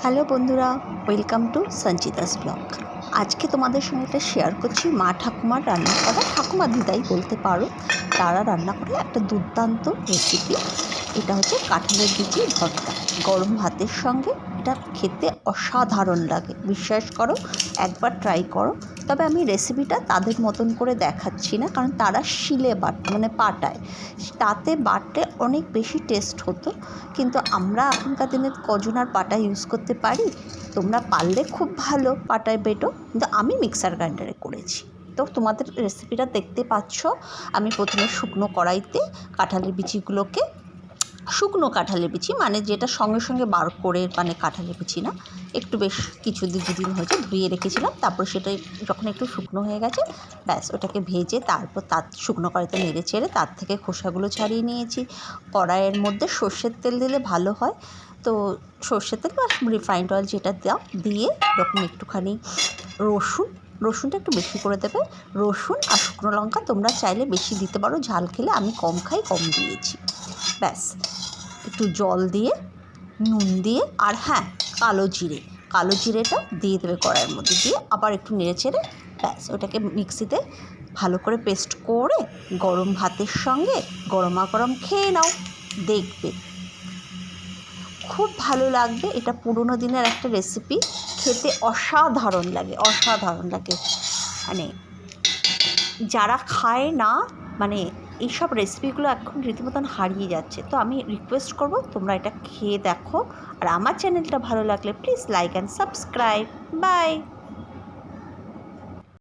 Hello বন্ধুরা, welcome to Sanchita's blog. আজকে তোমাদের সঙ্গে একটা শেয়ার করছি মা ঠাকুমার রান্না করা, ঠাকুমা দিদাই বলতে পারো, তারা রান্না করে একটা দুর্দান্ত রেসিপি। এটা হচ্ছে কাঁঠালের বিচির ভর্তা। গরম ভাতের সঙ্গে এটা খেতে অসাধারণ লাগে, বিশ্বাস করো, একবার ট্রাই করো। তবে আমি রেসিপিটা তাদের মতন করে দেখাচ্ছি না, কারণ তারা শিলে পাটায়, তাতে বাটতে অনেক বেশি টেস্ট হতো। কিন্তু আমরা এখনকার দিনে কজন আর পাটা ইউজ করতে পারি। তোমরা পারলে খুব ভালো পাটায় বেটো, কিন্তু আমি মিক্সার গ্রাইন্ডারে করেছি। তো তোমাদের রেসিপিটা দেখতে পাচ্ছ। আমি প্রথমে শুকনো কড়াইতে কাঁঠালের বিচিগুলোকে, শুকনো কাঁঠালের বিচি মানে যেটা সঙ্গে সঙ্গে বার করে, মানে কাঁঠালের বিচি না, একটু বেশ দুদিন হয়েছে ধুয়ে রেখেছিলাম। তারপর সেটা যখন একটু শুকনো হয়ে গেছে, ব্যাস ওটাকে ভেজে তারপর তার শুকনো কড়াইতে নেড়ে চেড়ে তার থেকে খোসাগুলো ছাড়িয়ে নিয়েছি। কড়াইয়ের মধ্যে সর্ষের তেল দিলে ভালো হয়, তো সর্ষের তেল বা রিফাইন্ড অয়েল যেটা দাও দিয়ে এরকম একটুখানি রসুনটা একটু বেশি করে দেবে। রসুন আর শুকনো লঙ্কা তোমরা চাইলে বেশি দিতে পারো, ঝাল খেলে আমি কম খাই, কম দিয়েছি। ব্যাস একটু জল দিয়ে, নুন দিয়ে, আর হ্যাঁ, কালো জিরেটা দিয়ে দেবে কড়াইয়ের মধ্যে, দিয়ে আবার একটু নেড়ে চেড়ে ব্যাস ওটাকে মিক্সিতে ভালো করে পেস্ট করে গরম ভাতের সঙ্গে গরমা গরম খেয়ে নাও, দেখবে খুব ভালো লাগবে। এটা পুরোনো দিনের একটা রেসিপি, খেতে অসাধারণ লাগে। মানে যারা খায় না, মানে এইসব রেসিপিগুলো এখন রীতিমতন হারিয়ে যাচ্ছে। তো আমি রিকোয়েস্ট করব তোমরা এটা খেয়ে দেখো, আর আমার চ্যানেলটা ভালো লাগলে please like and subscribe. By.